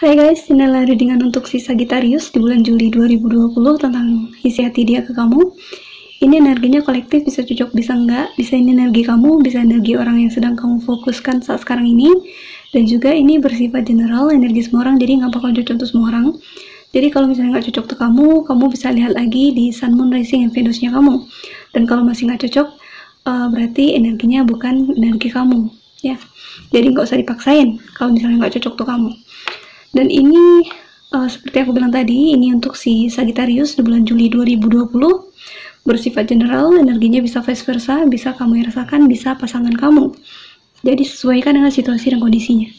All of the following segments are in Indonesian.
Hai guys, inilah readingan untuk si Sagittarius di bulan Juli 2020 tentang isi hati dia ke kamu. Ini energinya kolektif, bisa cocok, bisa enggak, bisa ini energi kamu, bisa energi orang yang sedang kamu fokuskan saat sekarang ini, dan juga ini bersifat general, energi semua orang, jadi nggak bakal cocok untuk semua orang. Jadi kalau misalnya nggak cocok untuk kamu bisa lihat lagi di Sun, Moon, Rising, and Venusnya kamu. Dan kalau masih nggak cocok, berarti energinya bukan energi kamu, ya. Jadi nggak usah dipaksain kalau misalnya nggak cocok untuk kamu. Dan ini seperti aku bilang tadi, ini untuk si Sagittarius di bulan Juli 2020, bersifat general, energinya bisa vice versa, bisa kamu yang rasakan, bisa pasangan kamu. Jadi sesuaikan dengan situasi dan kondisinya.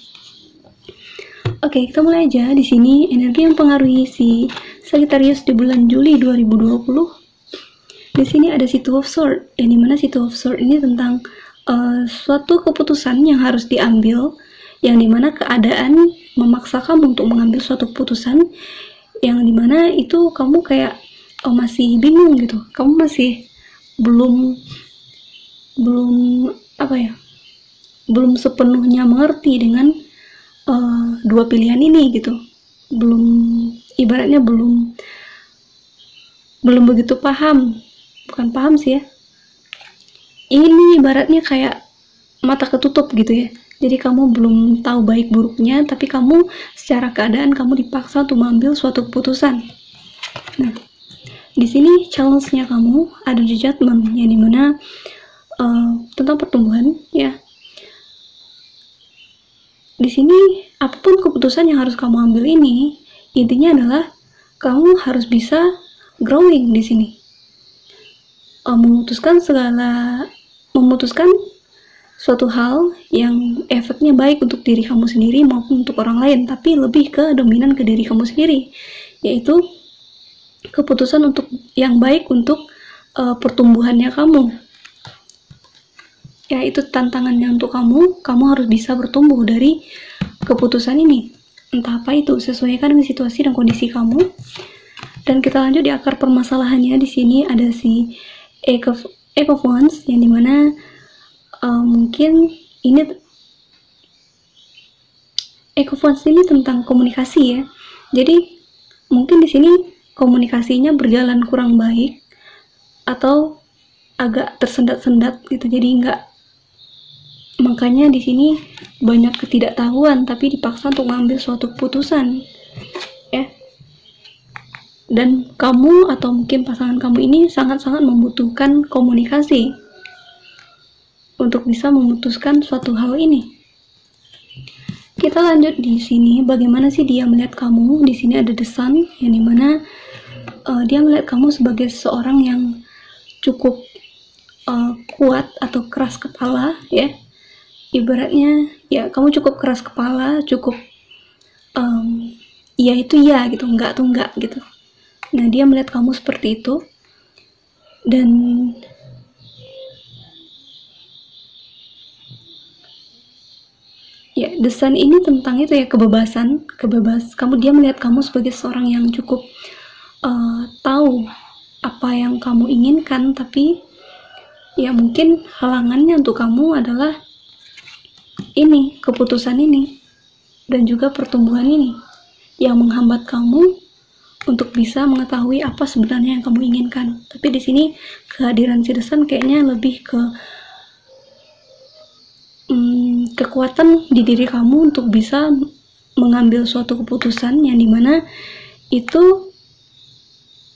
Oke, kita mulai aja. Di sini energi yang mempengaruhi si Sagittarius di bulan Juli 2020. Di sini ada si Two of Swords, yang dimana si Two of Swords ini tentang suatu keputusan yang harus diambil, yang dimana keadaan memaksa kamu untuk mengambil suatu keputusan, yang dimana itu kamu kayak masih bingung gitu, kamu masih belum sepenuhnya mengerti dengan dua pilihan ini gitu, ibaratnya belum begitu bukan paham sih ya, ini ibaratnya kayak mata ketutup gitu ya. Jadi kamu belum tahu baik buruknya, tapi kamu secara keadaan kamu dipaksa untuk mengambil suatu keputusan. Nah, di sini challenge-nya kamu ada di judgment, yang dimana tentang pertumbuhan ya. Di sini apapun keputusan yang harus kamu ambil ini, intinya adalah kamu harus bisa growing di sini. Memutuskan suatu hal yang efeknya baik untuk diri kamu sendiri maupun untuk orang lain, tapi lebih ke dominan ke diri kamu sendiri, yaitu keputusan untuk yang baik untuk pertumbuhannya kamu. Ya, itu tantangannya untuk kamu harus bisa bertumbuh dari keputusan ini. Entah apa itu, sesuaikan dengan situasi dan kondisi kamu. Dan kita lanjut di akar permasalahannya. Di sini ada si Eight of Wands, yang dimana mungkin ini Eight of Wands ini tentang komunikasi ya. Jadi mungkin di sini komunikasinya berjalan kurang baik atau agak tersendat-sendat gitu. Jadi makanya di sini banyak ketidaktahuan, tapi dipaksa untuk mengambil suatu keputusan ya. Dan kamu atau mungkin pasangan kamu ini sangat-sangat membutuhkan komunikasi untuk bisa memutuskan suatu hal ini. Kita lanjut di sini, bagaimana sih dia melihat kamu? Di sini ada The Sun, yang dimana dia melihat kamu sebagai seorang yang cukup kuat atau keras kepala ya. Ibaratnya ya, kamu cukup keras kepala, cukup ya itu ya gitu, enggak tuh enggak gitu. Nah, dia melihat kamu seperti itu. Dan ya, The Sun ini tentang itu ya, kebebasan. Dia melihat kamu sebagai seorang yang cukup tahu apa yang kamu inginkan, tapi ya mungkin halangannya untuk kamu adalah ini, keputusan ini, dan juga pertumbuhan ini yang menghambat kamu untuk bisa mengetahui apa sebenarnya yang kamu inginkan. Tapi di sini kehadiran si The Sun kayaknya lebih ke kekuatan di diri kamu untuk bisa mengambil suatu keputusan yang dimana itu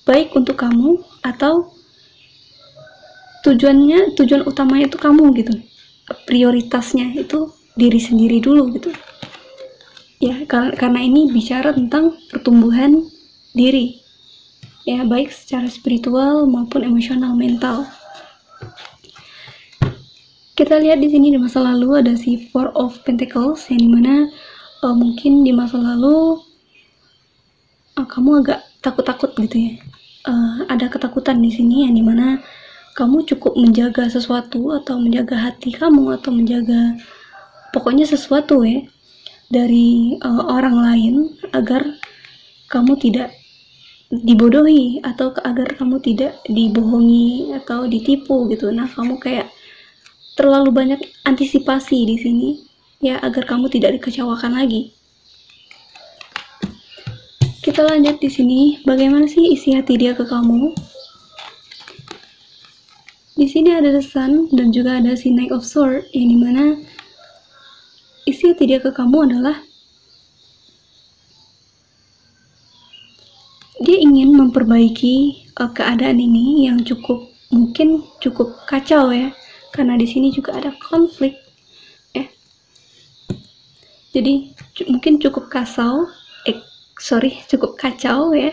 baik untuk kamu, atau tujuan utamanya itu kamu gitu, prioritasnya itu diri sendiri dulu gitu ya. Karena ini bicara tentang pertumbuhan diri ya, baik secara spiritual maupun emosional, mental. Kita lihat di sini di masa lalu ada si Four of Pentacles, yang dimana mungkin di masa lalu kamu agak takut-takut gitu ya. Ada ketakutan di sini, yang dimana kamu cukup menjaga sesuatu atau menjaga hati kamu atau menjaga pokoknya sesuatu ya dari orang lain, agar kamu tidak dibodohi atau agar kamu tidak dibohongi atau ditipu gitu. Nah, kamu kayak terlalu banyak antisipasi di sini ya, agar kamu tidak dikecewakan lagi. Kita lanjut di sini, bagaimana sih isi hati dia ke kamu? Di sini ada the sun dan juga ada si Knight of Swords, yang dimana isi hati dia ke kamu adalah dia ingin memperbaiki keadaan ini yang mungkin cukup kacau ya, karena di sini juga ada konflik ya. Jadi mungkin cukup kacau ya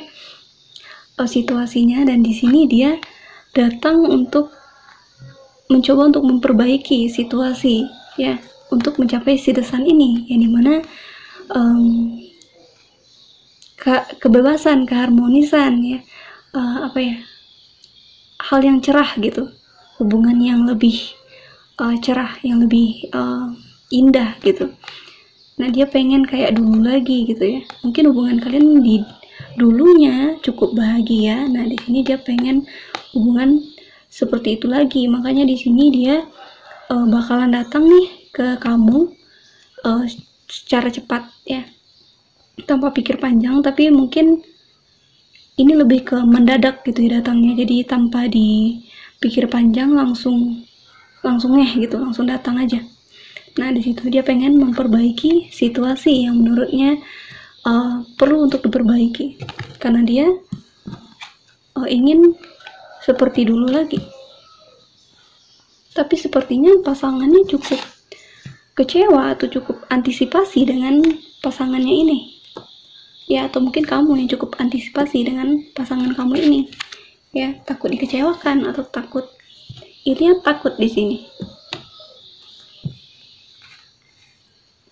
situasinya, dan di sini dia datang untuk mencoba untuk memperbaiki situasi ya, untuk mencapai si desan ini, yang dimana kebebasan, keharmonisan ya, hal yang cerah gitu, hubungan yang lebih cerah, yang lebih indah gitu. Nah, dia pengen kayak dulu lagi gitu ya. Mungkin hubungan kalian di dulunya cukup bahagia. Nah, di sini dia pengen hubungan seperti itu lagi. Makanya di sini dia bakalan datang nih ke kamu secara cepat ya, tanpa pikir panjang. Tapi mungkin ini lebih ke mendadak gitu ya datangnya. Jadi tanpa dipikir panjang, langsung gitu, langsung datang aja. Nah, di situ dia pengen memperbaiki situasi yang menurutnya perlu untuk diperbaiki, karena dia ingin seperti dulu lagi. Tapi sepertinya pasangannya cukup kecewa atau cukup antisipasi dengan pasangannya ini ya, atau mungkin kamu yang cukup antisipasi dengan pasangan kamu ini ya, takut dikecewakan atau takut di sini.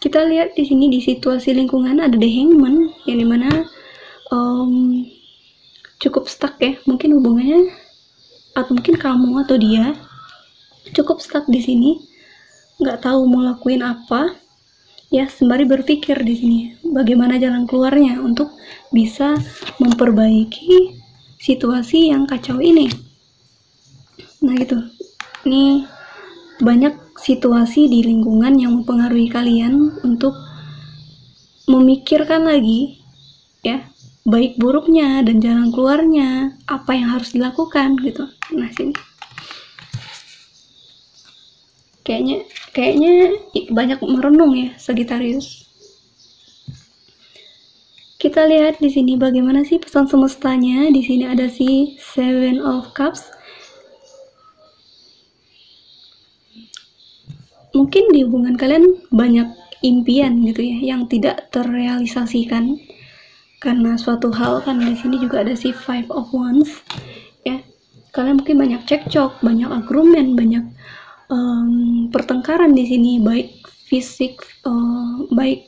Kita lihat di sini di situasi lingkungan ada the hangman, yang dimana cukup stuck ya, mungkin hubungannya, atau mungkin kamu atau dia cukup stuck di sini, nggak tahu mau lakuin apa ya, sembari berpikir di sini bagaimana jalan keluarnya untuk bisa memperbaiki situasi yang kacau ini. Nah gitu, ini banyak situasi di lingkungan yang mempengaruhi kalian untuk memikirkan lagi ya, baik buruknya dan jalan keluarnya, apa yang harus dilakukan gitu. Nah, sini kayaknya banyak merenung ya Sagittarius. Kita lihat di sini bagaimana sih pesan semestanya. Di sini ada si Seven of Cups. Mungkin di hubungan kalian banyak impian gitu ya yang tidak terrealisasikan karena suatu hal, kan di sini juga ada si Five of Wands ya. Kalian mungkin banyak cekcok, banyak argumen, banyak pertengkaran di sini, baik fisik, baik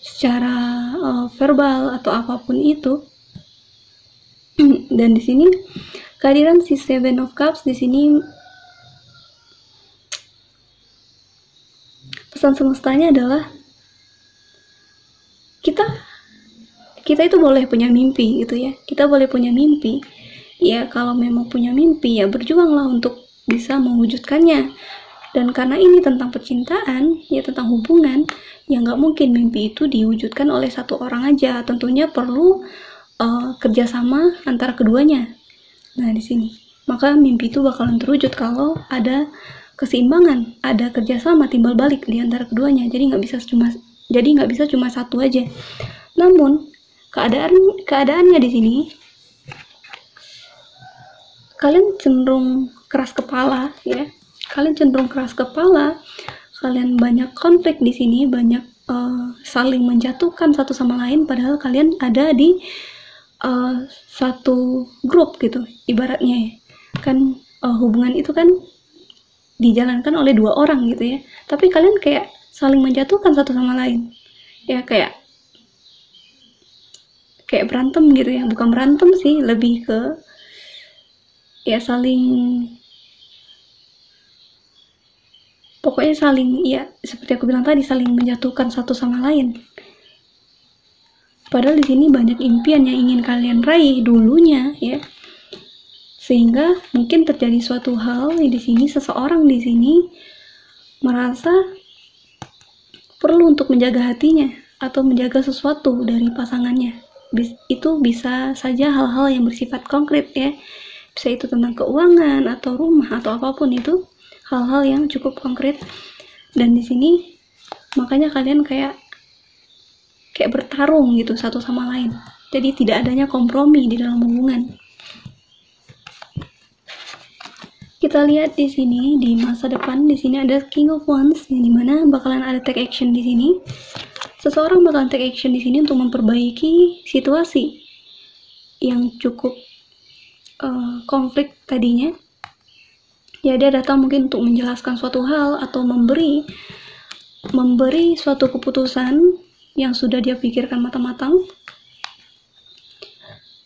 secara verbal atau apapun itu. Dan di sini kehadiran si Seven of Cups di sini, pesan semestanya adalah kita itu boleh punya mimpi gitu ya. Kita boleh punya mimpi. Ya, kalau memang punya mimpi ya berjuanglah untuk bisa mewujudkannya. Dan karena ini tentang percintaan, ya tentang hubungan, ya nggak mungkin mimpi itu diwujudkan oleh satu orang aja. Tentunya perlu kerjasama antara keduanya. Nah, di sini maka mimpi itu bakalan terwujud kalau ada keseimbangan, ada kerjasama timbal balik di antara keduanya. Jadi nggak bisa cuma satu aja. Namun keadaannya di sini, kalian cenderung keras kepala ya. Kalian banyak konflik di sini, banyak saling menjatuhkan satu sama lain, padahal kalian ada di satu grup gitu ibaratnya ya. Kan hubungan itu kan dijalankan oleh dua orang gitu ya, tapi kalian kayak saling menjatuhkan satu sama lain ya, kayak berantem gitu ya. Bukan berantem sih, lebih ke ya pokoknya saling, ya seperti aku bilang tadi, saling menjatuhkan satu sama lain. Padahal di sini banyak impian yang ingin kalian raih dulunya ya, sehingga mungkin terjadi suatu hal di sini, seseorang di sini merasa perlu untuk menjaga hatinya atau menjaga sesuatu dari pasangannya itu bisa saja hal-hal yang bersifat konkret ya, bisa itu tentang keuangan atau rumah atau apapun, itu hal-hal yang cukup konkret. Dan di sini makanya kalian kayak bertarung gitu satu sama lain, jadi tidak adanya kompromi di dalam hubungan. Kita lihat di sini di masa depan, di sini ada King of Wands yang dimana bakalan ada take action di sini. Seseorang bakalan take action di sini untuk memperbaiki situasi yang cukup konflik tadinya. Ya, dia datang mungkin untuk menjelaskan suatu hal atau memberi suatu keputusan yang sudah dia pikirkan matang-matang,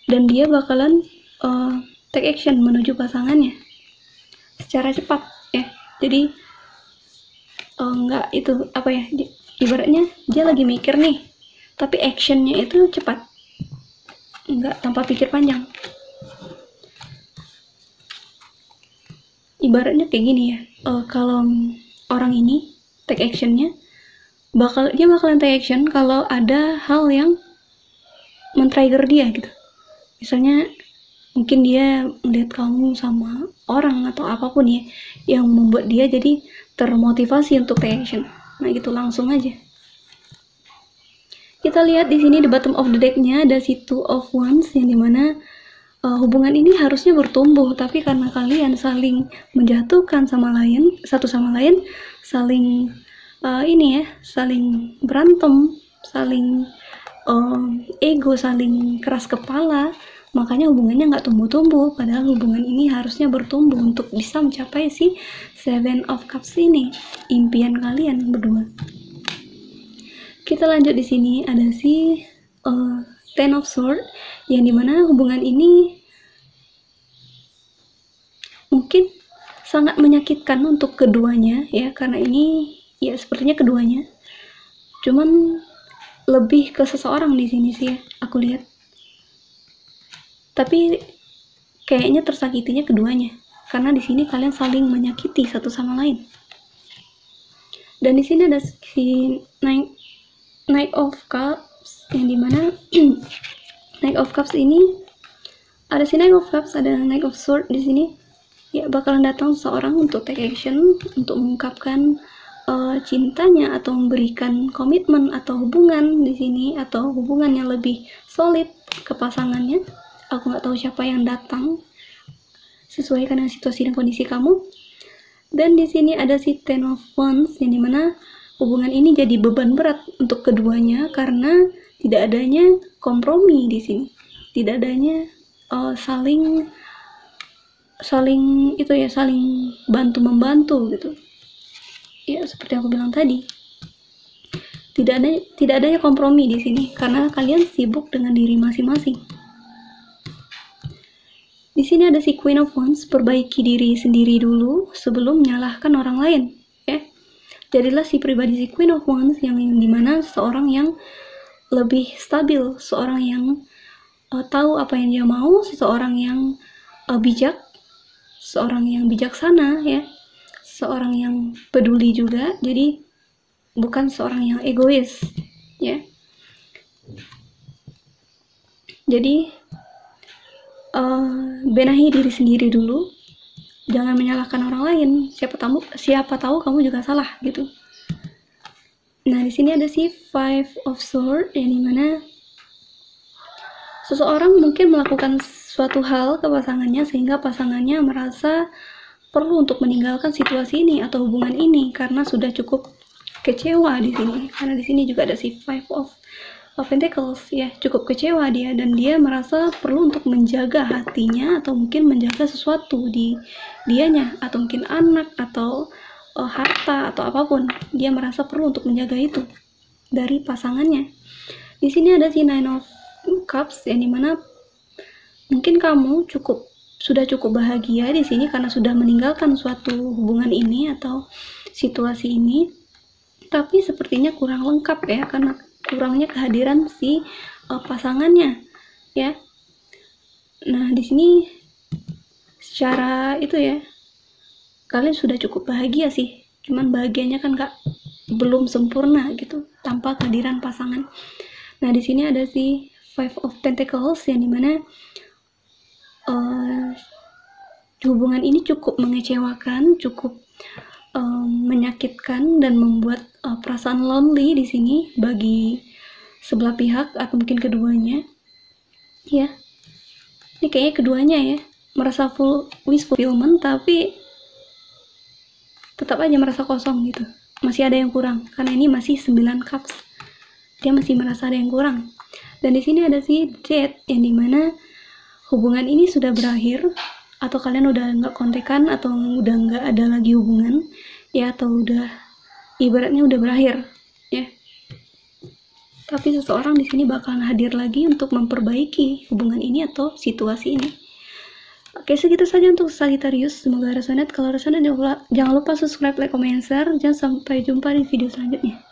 dan dia bakalan take action menuju pasangannya secara cepat ya. Jadi nggak itu apa ya, ibaratnya dia lagi mikir nih, tapi actionnya itu cepat, nggak tanpa pikir panjang. Ibaratnya kayak gini ya, kalau orang ini take actionnya dia bakalan take action kalau ada hal yang men-trigger dia gitu. Misalnya mungkin dia melihat kamu sama orang atau apapun ya, yang membuat dia jadi termotivasi untuk take action. Nah gitu, langsung aja. Kita lihat di sini di bottom of the deck-nya ada si Two of Wands, yang dimana hubungan ini harusnya bertumbuh, tapi karena kalian saling menjatuhkan satu sama lain, saling saling berantem, saling ego, saling keras kepala, makanya hubungannya nggak tumbuh-tumbuh. Padahal hubungan ini harusnya bertumbuh untuk bisa mencapai si Seven of Cups ini, impian kalian berdua. Kita lanjut, di sini ada si Ten of Swords, yang dimana hubungan ini mungkin sangat menyakitkan untuk keduanya ya, karena ini ya sepertinya keduanya, cuman lebih ke seseorang di sini sih ya, aku lihat. Tapi kayaknya tersakitinya keduanya, karena di sini kalian saling menyakiti satu sama lain. Dan di sini ada si Knight of Cups, yang dimana Knight of Cups ini ada si Knight of Cups, ada Knight of Swords di sini. Ya, bakalan datang seseorang untuk take action, untuk mengungkapkan cintanya atau memberikan komitmen atau hubungan di sini, atau hubungan yang lebih solid ke pasangannya. Aku nggak tahu siapa yang datang, sesuaikan dengan situasi dan kondisi kamu. Dan di sini ada si Ten of Wands, yang dimana hubungan ini jadi beban berat untuk keduanya karena tidak adanya kompromi di sini, tidak adanya saling itu ya, saling bantu membantu gitu ya. Seperti aku bilang tadi, tidak adanya kompromi di sini karena kalian sibuk dengan diri masing-masing. Di sini ada si Queen of Wands, perbaiki diri sendiri dulu sebelum menyalahkan orang lain ya. Jadilah si pribadi si Queen of Wands, yang dimana seorang yang lebih stabil, seorang yang tahu apa yang dia mau, seorang yang bijak, seorang yang bijaksana ya, seorang yang peduli juga, jadi bukan seorang yang egois ya. Jadi benahi diri sendiri dulu, jangan menyalahkan orang lain. Siapa tahu kamu juga salah gitu. Nah di sini ada si Five of Swords, yang dimana seseorang mungkin melakukan suatu hal ke pasangannya sehingga pasangannya merasa perlu untuk meninggalkan situasi ini atau hubungan ini karena sudah cukup kecewa di sini. Karena di sini juga ada si Five of Pentacles ya, cukup kecewa dia, dan dia merasa perlu untuk menjaga hatinya atau mungkin menjaga sesuatu di dianya, atau mungkin anak atau harta atau apapun. Dia merasa perlu untuk menjaga itu dari pasangannya. Di sini ada si Nine of Cups, yang dimana mungkin kamu sudah cukup bahagia di sini karena sudah meninggalkan suatu hubungan ini atau situasi ini, tapi sepertinya kurang lengkap ya, karena kurangnya kehadiran si pasangannya ya. Nah di sini secara itu ya, kalian sudah cukup bahagia sih, cuman bahagianya kan belum sempurna gitu tanpa kehadiran pasangan. Nah di sini ada si Five of Pentacles, yang dimana hubungan ini cukup mengecewakan, cukup menyakitkan dan membuat perasaan lonely di sini bagi sebelah pihak atau mungkin keduanya. Ya, ini kayaknya keduanya ya, merasa wish fulfillment tapi tetap aja merasa kosong gitu, masih ada yang kurang karena ini masih 9 cups, dia masih merasa ada yang kurang. Dan di sini ada si Jet, yang dimana hubungan ini sudah berakhir, atau kalian udah nggak kontekan, atau udah nggak ada lagi hubungan ya, atau udah ibaratnya udah berakhir ya. Tapi seseorang di sini bakalan hadir lagi untuk memperbaiki hubungan ini atau situasi ini. Oke, segitu saja untuk Sagittarius. Semoga resonate. Kalau resonate, jangan lupa subscribe, like, comment, share. Jangan sampai jumpa di video selanjutnya.